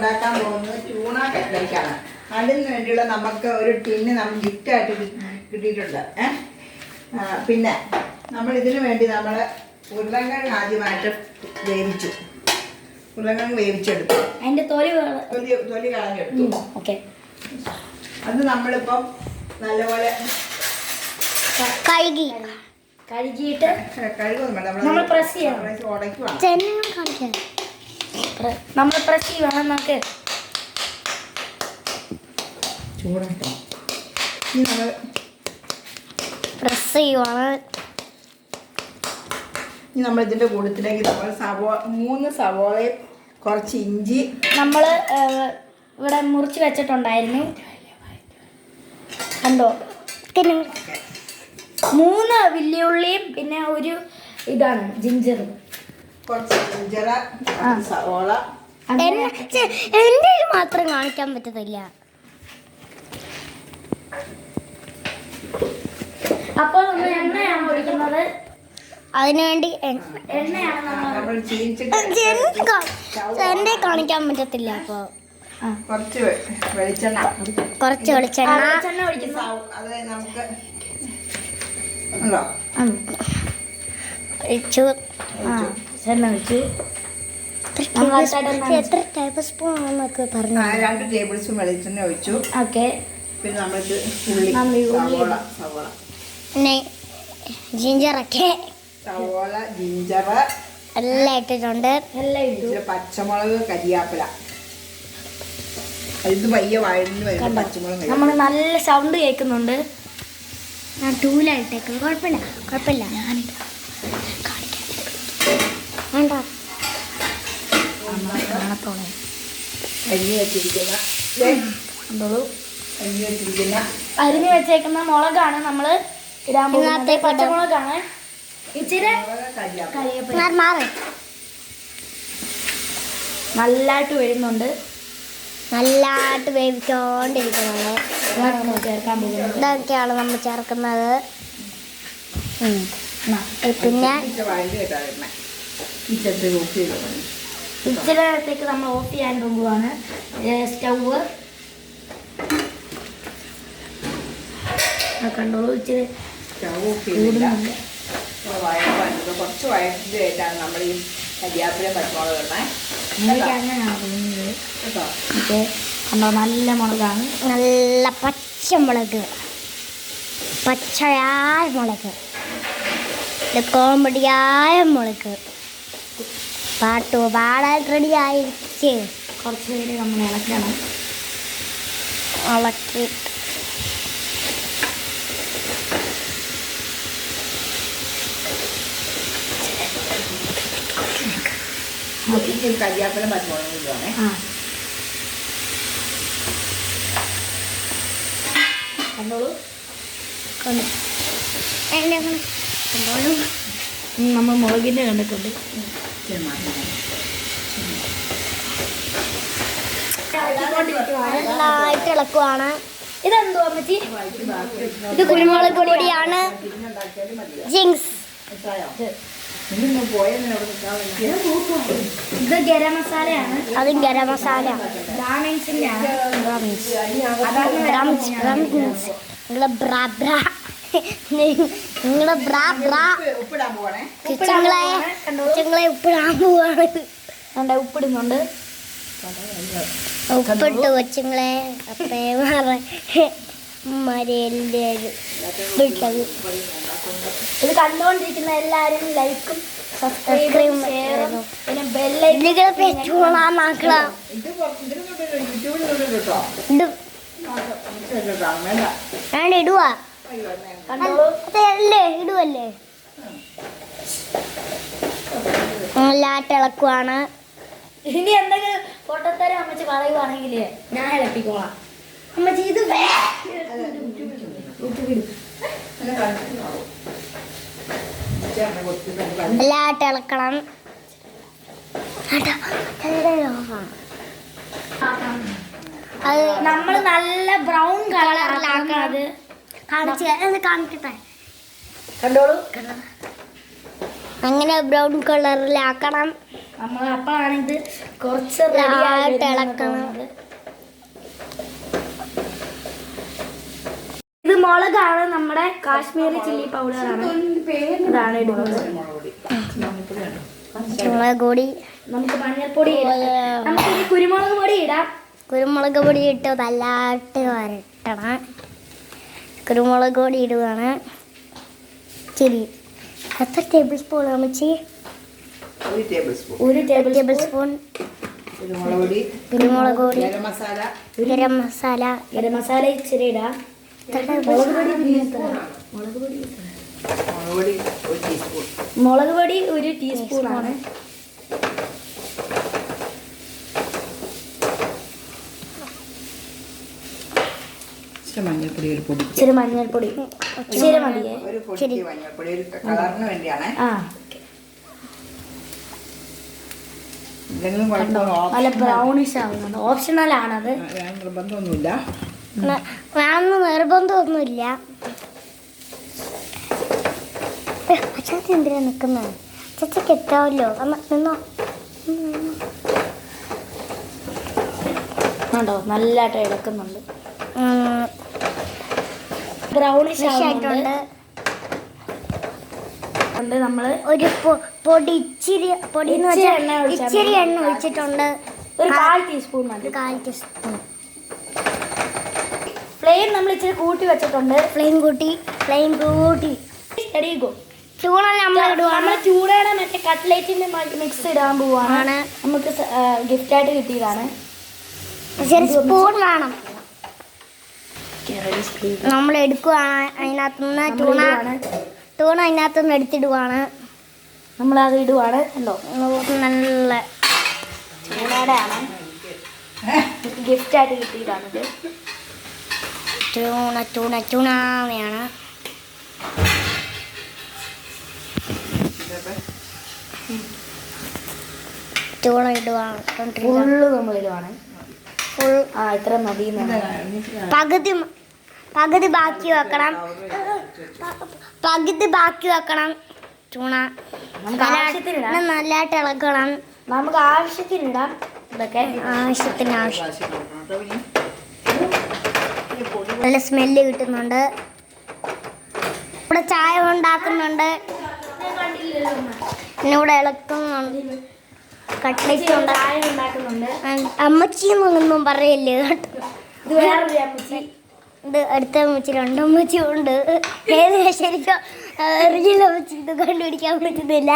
ഉണ്ടാക്കാൻ പോകുന്നത് ട്യൂണ കട്ട്ലേറ്റാണ്. അതിന് വേണ്ടിയുള്ള നമുക്ക് ഒരു ടിന്ന് നമുക്ക് ഗിഫ്റ്റായിട്ട് കിട്ടിയിട്ടുണ്ട്. പിന്നെ നമ്മൾ ഇതിനു വേണ്ടി നമ്മൾ ഉരുളക്കിഴങ്ങ് ആദ്യമായിട്ട് വേവിച്ചു. ഉരുളക്കിഴങ്ങ് വേവിച്ചെടുത്തു. അതിൻ്റെ തൊലി കളഞ്ഞെടുത്തു. ഓക്കെ. അത് നമ്മളിപ്പം നല്ലപോലെ കഴുകിയിട്ട് നമ്മൾ പ്രസ് ചെയ്യണം. നമ്മൾ പ്രസ് ചെയ്യണം. നമുക്ക് ചൂടാട്ടോ. ഇനി നമ്മൾ പ്രസ് ചെയ്യുവാണ്. ഇനി നമ്മൾ ഇതിൻ്റെ കൂട്ടത്തിലേക്ക് നമ്മൾ 3 സവോളയും കുറച്ച് ഇഞ്ചി നമ്മൾ ഇവിടെ മുറിച്ച് വെച്ചിട്ടുണ്ടായിരുന്നു. കണ്ടോ? 3 വലിയുള്ളിയും പിന്നെ ഒരു ഇതാണ് ജിഞ്ചറും. കുറച്ച് ജിഞ്ചർ, സവോള. എൻ്റെ മാത്രം കാണിക്കാൻ പറ്റത്തില്ല. അപ്പോൾ നമ്മൾ എണ്ണയാണ് ഒഴിക്കുന്നത്. അതിനുവേണ്ടി എണ്ണയാണ് എന്നെ കാണിക്കാൻ പറ്റത്തില്ല. അപ്പോൾ കുറച്ച് വെളിച്ചെണ്ണ ഒഴിക്കുന്നു. അത് നമുക്ക് ഒഴിച്ചു. എത്ര ടേബിൾ സ്പൂൺ ആണെന്നൊക്കെ പറഞ്ഞു. 2 ടേബിൾ സ്പൂൺ വെളിച്ചെണ്ണ ഒഴിച്ചു. ഓക്കെ. പിന്നെ നമ്മൾക്ക് സവോള ജിഞ്ചറൊക്കെ സവോള, ജിഞ്ചർ എല്ലാം ഇട്ടിട്ടുണ്ട്. പച്ചമുളക്, കരിയാപ്പില. ഇത് പയ്യെ വഴന്ന് വരുന്ന പച്ചമുളക്. നമ്മൾ നല്ല സൗണ്ട് കേൾക്കുന്നുണ്ട്. ഞാൻ ടൂലായിട്ടേക്കും. കുഴപ്പമില്ല. വേണ്ട. അരിഞ്ഞു വെച്ചേക്കുന്ന മുളകാണ് നമ്മൾ ഇടാൻ പോകുന്നത്. പച്ചമുളകാണ്. ഇച്ചിരി നല്ലതായിട്ട് വരുന്നുണ്ട്. നല്ലതായിട്ട് വേവിച്ചോണ്ടിരിക്കുന്നത്. ചേർക്കാൻ പോകുന്നത് ഇതൊക്കെയാണ് നമ്മൾ ചേർക്കുന്നത്. പിന്നെ ഇച്ചിരി നേരത്തേക്ക് നമ്മൾ ഓഫ് ചെയ്യാൻ പോകുകയാണ് സ്റ്റൗവ്. കണ്ടോളൂ, ഇച്ചിരി കുറച്ച് വഴറ്റിട്ടാണ് നമ്മൾ ഈ കരിയാപ്പില പച്ചമുളക് ഇടണേ. അങ്ങനെയാണ് തോന്നുന്നത്. കണ്ടോ, നല്ല മുളകാണ്. നല്ല പച്ചമുളക്, പച്ചയായ മുളക്, കോമഡിയായ മുളക്. പാടാൻ റെഡി ആയിരിക്കേ. കുറച്ച് പേര് നമ്മൾ ഇളക്കണം. ഇളക്കിയിട്ട് കരിയാപ്പില പച്ചമുളക് ഇടുവാണേ. കണ്ടോളൂ. നമ്മൾ മുളകിൻ്റെ കണ്ടിട്ടുണ്ട്. നന്നായിട്ട് ഇളക്കുവാണ്. ഇതെന്തോ അമ്മച്ചി? ഇത് കുരുമുളക് പൊടിയാണ്. ജിങ്സ്. ഇത് ഗരം മസാലയാണ്. അതും ഗരം മസാല. ബ്രാഹ്മിൻസിന്റെ ആണ്. നിങ്ങളെ ഉപ്പിടാൻ പോവാണ്. ഉപ്പിടുന്നുണ്ട്. ഉപ്പിട്ട് കൊച്ചുങ്ങളെ ഇത് കണ്ടുകൊണ്ടിരിക്കുന്ന എല്ലാവരും ലൈക്കും സബ്സ്ക്രൈബും ഷെയറും പിന്നെ ബെല്ലൈക്കൺ ഇടുവാ. ഇടുവല്ലേ? ഇളക്കുവാണ്. ഇനി എന്തെങ്കിലും പൊട്ടത്തരം അമ്മച്ചി പറയുവാണെങ്കിൽ ഞാൻ ഇളപ്പിക്കോളാം. അമ്മച്ചി ഇത് എല്ലാട്ട് ഇളക്കണം. അത് നമ്മൾ നല്ല ബ്രൗൺ കളറിലാക്കണം. അത് കാണിക്കട്ടെ. കണ്ടോളൂ. അങ്ങനെ ബ്രൗൺ കളറിലാക്കണം. നമ്മൾ അപ്പോഴാണിത് കുറച്ച് ഇളക്കണം. ഇത് മുളകാണ്, നമ്മുടെ കാശ്മീരി ചില്ലി പൗഡറാണ്. ഇതാണ് ഇടുന്നത്. മുളക് പൊടി, നമുക്ക് മഞ്ഞൾപ്പൊടി ഇടാം. നമുക്ക് ഇനി കുരുമുളക് പൊടി ഇടാം. കുരുമുളക് പൊടി ഇട്ട് നല്ലതായിട്ട് വരട്ടണം. കുരുമുളക് പൊടി ഇടുകയാണ്. ശരി, എത്ര ടേബിൾ സ്പൂൺ അമ്മച്ചി? 1 ടേബിൾ സ്പൂൺ. 1 ടേബിൾ സ്പൂൺ കുരുമുളക് പൊടി, കുരുമുളക് പൊടി, ഗരം മസാല, ഗരം മസാല, ഗരം മസാല ഇച്ചിരി ഇടാം. മുളക് പൊടി 1 ടീസ്പൂൺ. മുളക് പൊടി 1 ടീസ്പൂണാണ്. മഞ്ഞൾപ്പൊടി ഒരു പൊടി, ഇച്ചിരി മഞ്ഞൾപ്പൊടി ഇച്ചിരി മതിയേ. ഒരു പൊടി മഞ്ഞൾപ്പൊടി, ഒരു കളറിന് വേണ്ടിയാണ്. ആ എന്തെങ്കിലും നല്ല ബ്രൗണിഷ് ആവുന്നുണ്ട്. ഓപ്ഷണൽ ആണത്, നിർബന്ധമൊന്നുമില്ല. വേണമെന്ന് നിർബന്ധമൊന്നുമില്ല. അച്ഛൻ എന്തിനാ നിൽക്കുന്നത്? അച്ഛക്ക് എത്താവല്ലോ. നിന്നോ. കണ്ടോ നല്ലതായിട്ട് ഇളക്കുന്നുണ്ട്. ബ്രൗണിഷ് ആയിട്ടുണ്ട്. നമ്മള് ഒരു പൊടി ഇച്ചിരി പൊടി എന്ന് വെച്ചാൽ ഇച്ചിരി എണ്ണ ഒഴിച്ചിട്ടുണ്ട്. ഒരു 1/4 ടീസ്പൂൺ മതി. 1/4 ടീസ്പൂൺ. ഫ്ലെയിം നമ്മൾ ഇച്ചിരി കൂട്ടി വെച്ചിട്ടുണ്ട്. ഫ്ലെയിം കൂട്ടി. ചൂണ നമ്മൾ ചൂടയുടെ മറ്റേ കട്ട്ലേറ്റിന്റെ മിക്സ് ഇടാൻ പോവാണ്. നമുക്ക് ഗിഫ്റ്റ് ആയിട്ട് കിട്ടിയതാണ്. സ്പൂൺ വേണം. നമ്മൾ എടുക്കുവാണ്. അതിനകത്തുനിന്ന് ടൂണ അതിനകത്തുനിന്ന് എടുത്തിടുവാണ്. നമ്മൾ അത് ഇടുവാണ്. ഉണ്ടോ നല്ല ചൂടയുടെ ആണ്, ഗിഫ്റ്റ് ആയിട്ട് കിട്ടിയതാണിത്. ചൂണയാണ്. ചൂണ ഇടുവാണ്. ഫുള്ള് നമ്മൾ ഇടുവാണ്. ഫുൾ. ഇത്ര മതി. പകുതി ബാക്കി വെക്കണം. ചൂണ നല്ലതായിട്ട് ഇളക്കണം. നമുക്ക് ആവശ്യത്തിനിടാം. ഇതൊക്കെ ആവശ്യത്തിന് നല്ല സ്മെല്ല് കിട്ടുന്നുണ്ട്. ഇവിടെ ചായ ഉണ്ടാക്കുന്നുണ്ട്. പിന്നെ ഇവിടെ ഇളക്കുന്നുണ്ട്. കട്ട്ലേറ്റ് ഉണ്ടാക്കുന്നുണ്ട്. അമ്മച്ചിന്നൊന്നും പറയല്ലേ കേട്ടോ. ഇത് വേറൊരു അമ്മച്ചി. ഇത് അടുത്ത അമ്മച്ചി, 2 അമ്മച്ചി ഉണ്ട്. ഏത് ശരിക്കും ഒറിജിനൽ അമ്മച്ചി ഇത് കണ്ടുപിടിക്കാൻ പറ്റുന്നില്ല.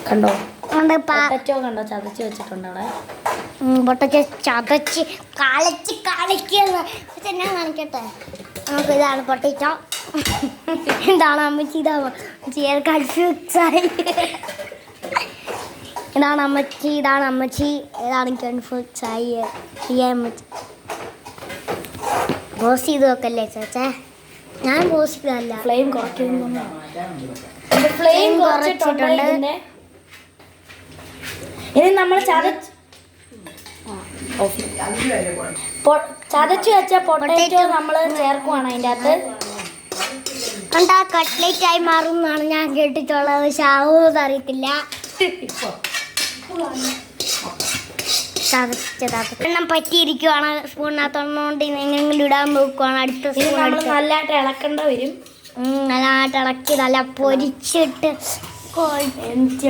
കണ്ടോ പൊട്ടറ്റോ കണ്ടോ ചതച്ച് വെച്ചിട്ടുണ്ട് അവിടെ. പൊട്ടറ്റോ ചതച്ച് കളിക്കുന്ന ഞാൻ കാണിക്കട്ടെ. നമുക്ക് ഇതാണ് പൊട്ടറ്റോ. എന്താണ് അമ്മച്ചി? കൺഫ്യൂസായി. ഇതാണ് അമ്മച്ചി. ഏതാണ് കൺഫ്യൂസായി. അമ്മച്ചി പോസ്റ്റ് ചെയ്ത് നോക്കല്ലേ ചേച്ചാ? ഞാൻ പോസ്റ്റ് ചെയ്തല്ല. ഫ്ലെയിം കുറയ്ക്കുന്നു. ഫ്ലെയിം കുറച്ചിട്ടുണ്ട്. ഇനി നമ്മൾ ചതച്ച് വെച്ച പൊട്ടറ്റോ നമ്മൾ ചേർക്കുവാണ് അതിൻ്റെ അകത്ത്. കണ്ടാ കട്ട്ലേറ്റ് ആയി മാറും എന്നാണ് ഞാൻ കേട്ടിട്ടുള്ളത്. ഷാവൂന്ന് അറിയത്തില്ല. എണ്ണം പറ്റിയിരിക്കുവാണ്. സ്പൂണിനകത്തൊന്നുകൊണ്ട് എങ്ങനെങ്കിലും ഇടാൻ നോക്കുവാണ്. അടുത്ത സ്പൂൺ നമ്മൾ നല്ലതായിട്ട് ഇളക്കേണ്ട വരും. നല്ലതായിട്ട് ഇളക്കി നല്ല പൊരിച്ചിട്ട്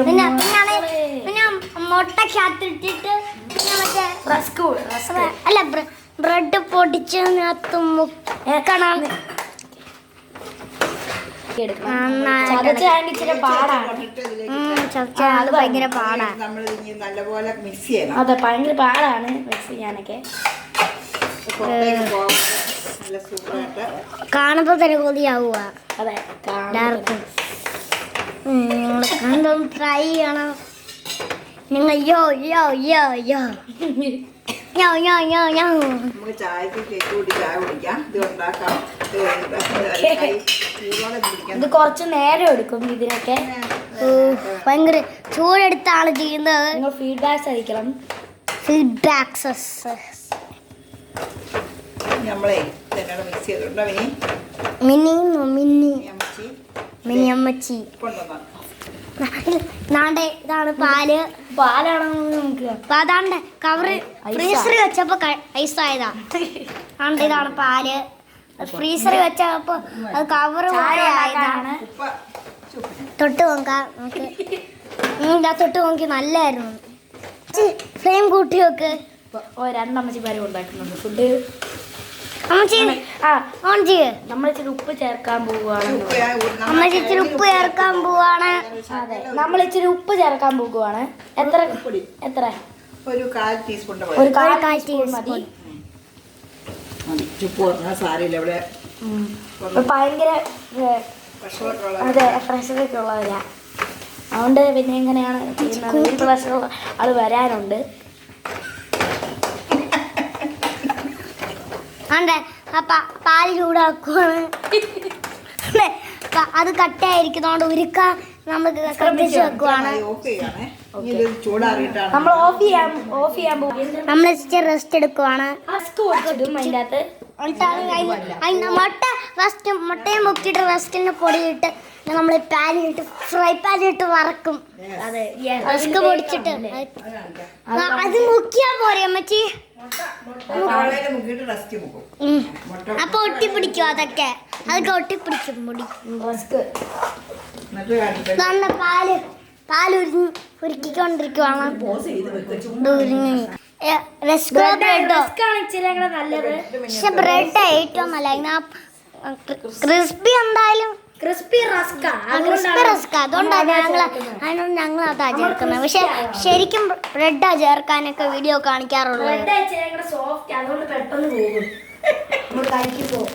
പിന്നെ മുട്ടക്കകത്തിട്ടിട്ട് പിന്നെ മറ്റേ അല്ല ബ്രെഡ് പൊടിച്ചതിനകത്ത് മുക്കണം. അത് ഭയങ്കര പാടാണ്. അതെ ഭയങ്കര പാടാണ് മിക്സ് ചെയ്യാനൊക്കെ. കാണുമ്പോ തന്നെ കൊതിയാവുക. അതെ എല്ലാവർക്കും നിങ്ങൾ ട്രൈ ചെയ്യണം. നിങ്ങൾ നമുക്ക് ചായക്ക് കേക്ക് കൂടി ചായ കുടിക്കാം. ഇത് ഉണ്ടാക്കാം. ഇത് കുറച്ച് നേരം എടുക്കും ഇതിനൊക്കെ. ഭയങ്കര ചൂടെടുത്താണ് ചെയ്യുന്നത്. നിങ്ങൾ ഫീഡ്ബാക്ക്സ് അയക്കണം. ഫീഡ്ബാക്സ് നമ്മളെ ഇതെല്ലാം മിക്സ് ചെയ്തിട്ടുണ്ടോ മിനി? മിനി അമ്മച്ചി മിനി അമ്മച്ചി കൊണ്ടുവന്നാണ്. നാണ്ടെ ഇതാണ് പാലാണോ നമുക്ക് അപ്പൊ അതാണ്ട് കവറ് ഫ്രീസറിൽ വെച്ചപ്പോ ഐസായതാ. ആണ്ട് ഇതാണ് പാല്. ഫ്രീസറിൽ വെച്ചപ്പോ അത് കവറ് ആയതാണ്. ഉപ്പ് തൊട്ട് നോക്കാം നമുക്ക്. തൊട്ട് നോക്കി നല്ലായിരുന്നു. ഫ്ലെയിം കൂട്ടി വെക്ക്. രണ്ടമ്മച്ചിമാരും ഉണ്ടാക്കുന്നുണ്ട് ഫുഡ്. അമ്മച്ചി ഓൺ ചെയ്യ്. നമ്മൾ ഇച്ചിരി ഉപ്പ് ചേർക്കാൻ പോവുകയാണ്. അമ്മച്ചി ഇച്ചിരി ഉപ്പ് ചേർക്കാൻ പോവാണ്. അതെ, നമ്മൾ ഇച്ചിരി ഉപ്പ് ചേർക്കാൻ പോകുവാണ്. എത്ര എത്ര? ഒരു 1/4 ടീസ്പൂൺ ഒരു 1/4 ടീസ്പൂൺ മതി. ഉപ്പ് പറഞ്ഞാൽ സാരിയില്ല. ഇവിടെ ഭയങ്കര പ്രഷറൊക്കെ അതെ പ്രഷറൊക്കെ ഉള്ളവരാ. അതുകൊണ്ട് പിന്നെ എങ്ങനെയാണ് ചെയ്യുന്നത്? ഒരു പ്രഷറുള്ള ആള് വരാനുണ്ട്. ആണ്ടെ പാല് ചൂടാക്കുവാണ്. അത് കട്ടയായിരിക്കുന്നോണ്ട് ഉരുക്കാൻ നമുക്ക് ശ്രദ്ധിച്ചു വെക്കുവാണ്. ഓഫ് ചെയ്യണേ. ഇത് ചൂടാറിയിട്ടാണ് നമ്മൾ ഓഫ് ചെയ്യാൻ പോകും. നമ്മൾ ഇച്ചിരി റെസ്റ്റ് എടുക്കുവാണ്. അതിൻ്റെ അകത്ത് മുട്ടയും മുക്കിയിട്ട് റെസ്റ്റിന് പൊടിയിട്ട് നമ്മൾ പാനിലിട്ട് ഫ്രൈ പാനിലിട്ട് വറക്കും. അതെ, റസ്ക് പൊടിച്ചിട്ട് അത് മുക്കിയാ പോരെ അമ്മച്ചി? മുക്കിയിട്ട് റസ്ക് മുക്കും. അപ്പൊ ഒട്ടിപ്പിടിക്കും. അതൊക്കെ ഒട്ടിപ്പിടിക്കും പൊടി. റസ്ക് നല്ല പാല് ഉരുക്കിക്കൊണ്ടിരിക്കുവാണ്. പക്ഷെ ബ്രെഡ് ഏറ്റവും നല്ല ക്രിസ്പി എന്തായാലും ക്രിസ്പി റസ്ക. അതുകൊണ്ടാണ് ഞങ്ങൾ അതാ ചേർക്കുന്നത്. പക്ഷെ ശരിക്കും ബ്രെഡാ ചേർക്കാനൊക്കെ വീഡിയോ കാണിക്കാറുള്ളത്. സോഫ്റ്റ്, അതുകൊണ്ട് പെട്ടെന്ന് പോകും. നമ്മൾ കഴിക്കുമ്പോൾ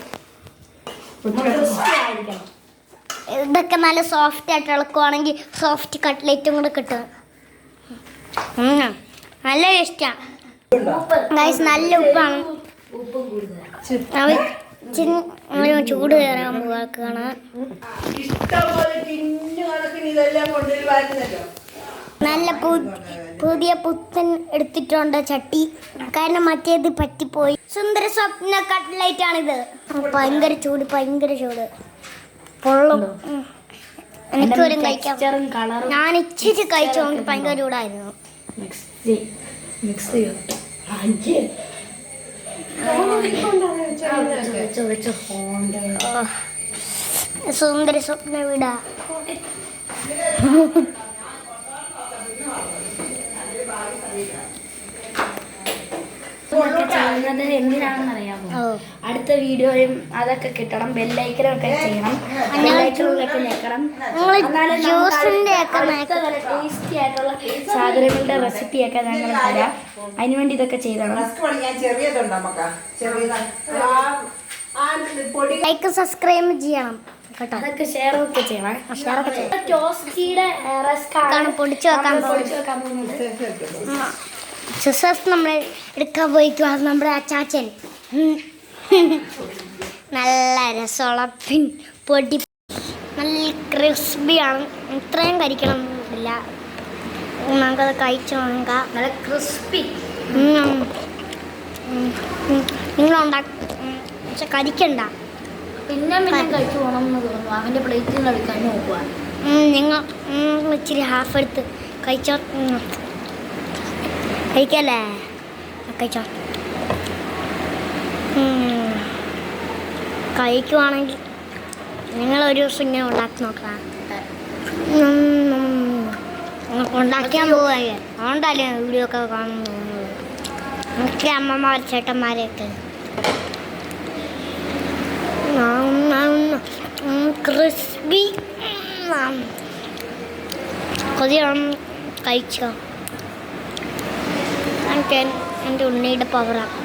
ഇതൊക്കെ നല്ല സോഫ്റ്റ് ആയിട്ട് ഇളക്കുവാണെങ്കിൽ സോഫ്റ്റ് കട്ട്ലേറ്റും കൂടെ കിട്ടും. നല്ല ടേസ്റ്റാണ് ഗൈസ്. നല്ല ഉപ്പാണ്. ഉപ്പും കൂടുതൽ. ചൂട് കയറാൻ പോവാണ്. നല്ല പുതിയ പുത്തൻ എടുത്തിട്ടുണ്ട് ചട്ടി. കാരണം മറ്റേത് പറ്റിപ്പോയി. സുന്ദര സ്വപ്ന കട്ട്ലൈറ്റ് ആണിത്. ഭയങ്കര ചൂട് പൊള്ളും. എനിക്കൊരു കഴിക്കാം. ഞാൻ ഇച്ചിരി കഴിച്ചു നോക്കി. ഭയങ്കര ചൂടായിരുന്നു. സുന്ദര സ്വപ്ന വീടാ. ചെയ്യുന്നത് എന്തിനാണെന്ന് അറിയാമോ? അടുത്ത വീഡിയോയും അതൊക്കെ കിട്ടണം. ബെല്ലൈക്കനൊക്കെ ചെയ്യണം. ബെല്ലൈക്കനൊക്കെ ഞെക്കണം. ടേസ്റ്റി ആയിട്ടുള്ള സാധനങ്ങളുടെ റെസിപ്പിയൊക്കെ ഞങ്ങൾ തരാം. അതിനുവേണ്ടി ഇതൊക്കെ ചെയ്തതാണ്. ലൈക്ക് സബ്സ്ക്രൈബ് ചെയ്യണം കേട്ടോ. അതൊക്കെ ഷെയറൊക്കെ ചെയ്യണം. ടോസ്റ്റിയുടെ റസ്ക് പൊടിച്ചു വെക്കാൻ പോകുന്നത്. സിസേഴ്സ് നമ്മൾ എടുക്കാൻ പോയിക്കുക. നമ്മുടെ അച്ചാച്ചൻ നല്ല രസമുള്ള പൊടി നല്ല ക്രിസ്പിയാണ്. ഇത്രയും കഴിക്കണം ഇല്ല. നമുക്കത് കഴിച്ചു നോക്കാം. നല്ല ക്രിസ്പി. നിങ്ങളുണ്ടാക്കും പക്ഷെ കരിക്കണ്ട. പിന്നെ കഴിച്ചു പോകണം എന്ന് തോന്നുന്നു. അവൻ്റെ പ്ലേറ്റിൽ നിന്ന് എടുക്കാൻ നോക്കുക. നിങ്ങൾ ഇച്ചിരി ഹാഫ് എടുത്ത് കഴിച്ചോ. കഴിക്കല്ലേ? കഴിച്ചോ. കഴിക്കുവാണെങ്കിൽ നിങ്ങളൊരു ദിവസം ഇങ്ങനെ ഉണ്ടാക്കി നോക്കാം. ഉണ്ടാക്കാൻ പോവുകയെ അതുകൊണ്ടല്ലേ വീഡിയോ ഒക്കെ കാണുന്നു. എനിക്ക് അമ്മമാർ ചേട്ടന്മാരെയൊക്കെ ക്രിസ്പി കൊതിയാണ്. കഴിച്ചോ. എൻ്റെ ഉണ്ണിയുടെ പവറാണ്.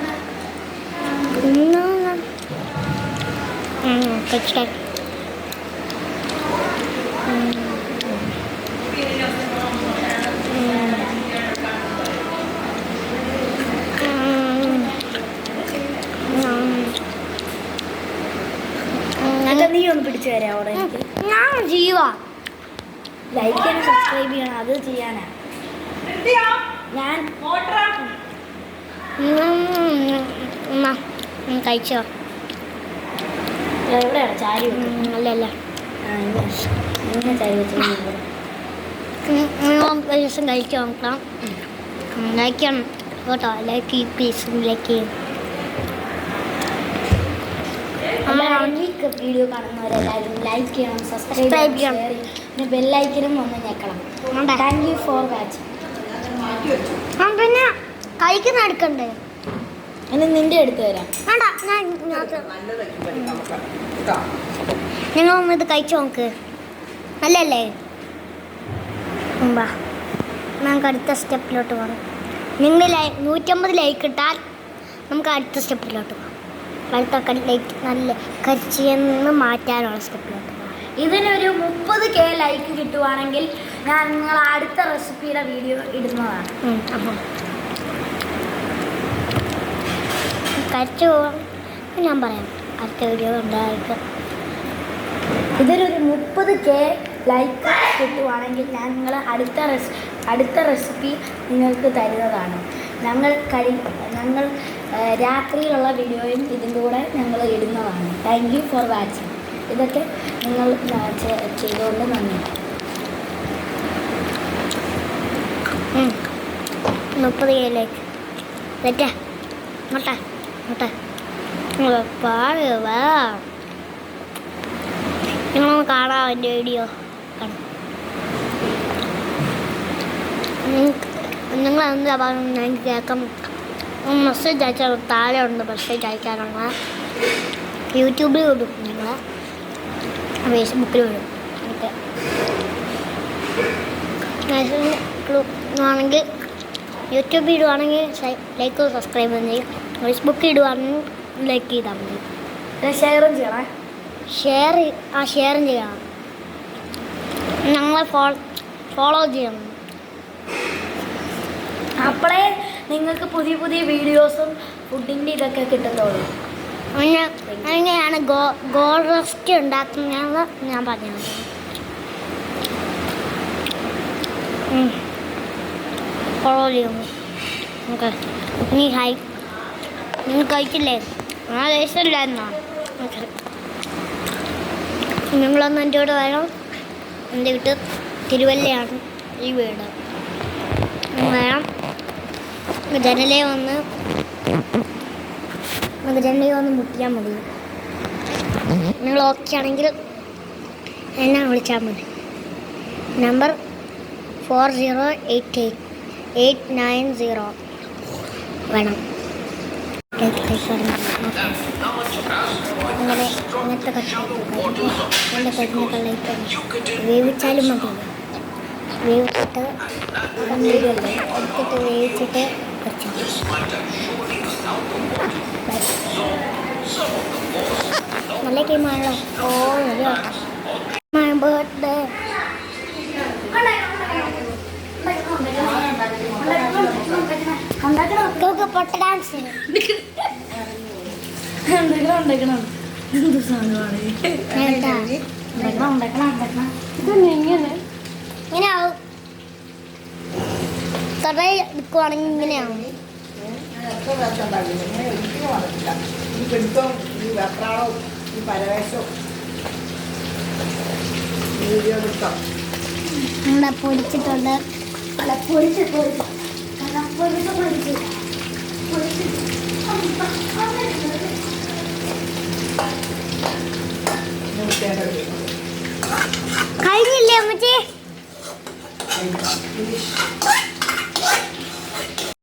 കഴിച്ചോ. നീ ഒന്ന് പിടിച്ചു തരാം. അവിടെ ഞാൻ ചെയ്യുവാ. ലൈക്ക് ചെയ്യാനും സബ്സ്ക്രൈബ് ചെയ്യണം. അത് ചെയ്യാനാ ഞാൻ കഴിച്ചോ? എവിടെയാണ് ചാരി അല്ല അല്ല ഇങ്ങനെ ചാരി വെച്ചത്? ഒരു ദിവസം കഴിച്ചു നോക്കാം. കഴിക്കണം കേട്ടോ. ലൈക്ക് പ്ലീസ് ലൈക്ക് ചെയ്യും. വീഡിയോ കാണുന്നവരെല്ലാവരും ലൈക്ക് ചെയ്യണം, സബ്സ്ക്രൈബ് ചെയ്യണം, ഷെയർ ചെയ്യണം, പിന്നെ ബെല്ലൈക്കനും ഒന്ന് ഞെക്കണം. Thank you for watching. പിന്നെ കഴിക്കുന്ന എടുക്കണ്ടേ? ഇനി നിന്റെ അടുത്ത് തരാം. വേണ്ട, നിങ്ങൾ ഒന്ന് ഇത് കഴിച്ചു നോക്ക്. നല്ലല്ലേ? വാ, നമുക്ക് അടുത്ത സ്റ്റെപ്പിലോട്ട് പോകാം. നിങ്ങൾ 150 ലൈക്ക് ഇട്ടാൽ നമുക്ക് അടുത്ത സ്റ്റെപ്പിലോട്ട് പോകാം. അടുത്ത ലൈക്ക് നല്ല കരിച്ചിന്ന് മാറ്റാനുള്ള സ്റ്റെപ്പിലോട്ട് പോകാം. ഇതിനൊരു 30K ലൈക്ക് കിട്ടുവാണെങ്കിൽ ഞാൻ നിങ്ങൾ അടുത്ത റെസിപ്പിയുടെ വീഡിയോ ഇടുന്നതാണ്. അപ്പോൾ കരിച്ചു പോകാം. ഞാൻ പറയാം അടുത്ത വീഡിയോ ഉണ്ടായിരിക്കും. ഇതിനൊരു 30K ലൈക്ക് കിട്ടുവാണെങ്കിൽ ഞാൻ നിങ്ങൾ അടുത്ത റെസിപ്പി നിങ്ങൾക്ക് തരുന്നതാണ്. ഞങ്ങൾ രാത്രിയിലുള്ള വീഡിയോയും ഇതിൻ്റെ കൂടെ ഞങ്ങൾ ഇടുന്നതാണ്. Thank you for watching. ഇതൊക്കെ നിങ്ങൾ ചെയ്തുകൊണ്ട് നന്ദി. 30K ലൈക്ക് തെറ്റാ നോട്ടെ നോട്ടെ പാടുവാ. നിങ്ങളൊന്ന് കാണാം എൻ്റെ വീഡിയോ കാണാം. നിങ്ങൾ എന്താ പറയുന്നത് എനിക്ക് കേൾക്കാം. മെസ്സേജ് അയച്ചാൽ താഴെ ഉണ്ട് മെസ്സേജ് അയക്കാനുള്ള. യൂട്യൂബിൽ വിടും, നിങ്ങൾ ഫേസ്ബുക്കിൽ വിടും. ആണെങ്കിൽ യൂട്യൂബിൽ ഇടുവാണെങ്കിൽ ലൈക്ക് സബ്സ്ക്രൈബ് ചെയ്യും. ഫേസ്ബുക്കിൽ ഇടുവാണെങ്കിൽ ലൈക്ക് ചെയ്താൽ മതി. ഷെയറും ചെയ്യണേ. ഷെയറും ചെയ്യണം. ഞങ്ങളെ ഫോളോ ചെയ്യണം. അപ്പോഴേ നിങ്ങൾക്ക് പുതിയ പുതിയ വീഡിയോസും ഫുഡിൻ്റെ ഇതൊക്കെ കിട്ടുന്നുള്ളൂ. അങ്ങനെയാണ് ഗോൾഡ് റെസ്റ്റ് ഉണ്ടാക്കുന്നതെന്ന് ഞാൻ പറഞ്ഞത്. ഫോളോ ചെയ്യുന്നു. ഓക്കെ, നീ ഹായ്. നിങ്ങൾ കഴിച്ചില്ലേ? ആ ദേശമില്ലായിരുന്നോ? ഓക്കെ, നിങ്ങളൊന്ന് എൻ്റെ കൂടെ വരണം. എൻ്റെ വീട്ട് തിരുവല്ലയാണ് ഈ വീട്. വേണം ജനലേ വന്ന് മുട്ടിയാൽ മതി. നിങ്ങൾ ഓക്കെ ആണെങ്കിൽ എന്നെ വിളിച്ചാൽ മതി. നമ്പർ 408889 വേണം. അങ്ങനെ അങ്ങനത്തെ എൻ്റെ കട്ടിനൊക്കെ ലൈറ്റ് വേവിച്ചാലും മതി. വേവിച്ചിട്ട് എടുത്തിട്ട് വേവിച്ചിട്ട് വെച്ചാൽ നല്ല ഗെയിമാണല്ലോ. ഓ നല്ല മൈ ബർത്ത്ഡേ. പൊട്ട ഡാൻസ് ഇങ്ങനെ ആവും. തൊട എടുക്കുവാണെങ്കിൽ ഇങ്ങനെയാവും. ഈ പിടുത്തവും ഈ വെപ്രാളവും ഈ പരവേശവും വീഡിയോ എടുക്കാം. ഇവിടെ പൊരിച്ചിട്ടുണ്ട്. കഴിഞ്ഞില്ലേ അമ്മച്ചി?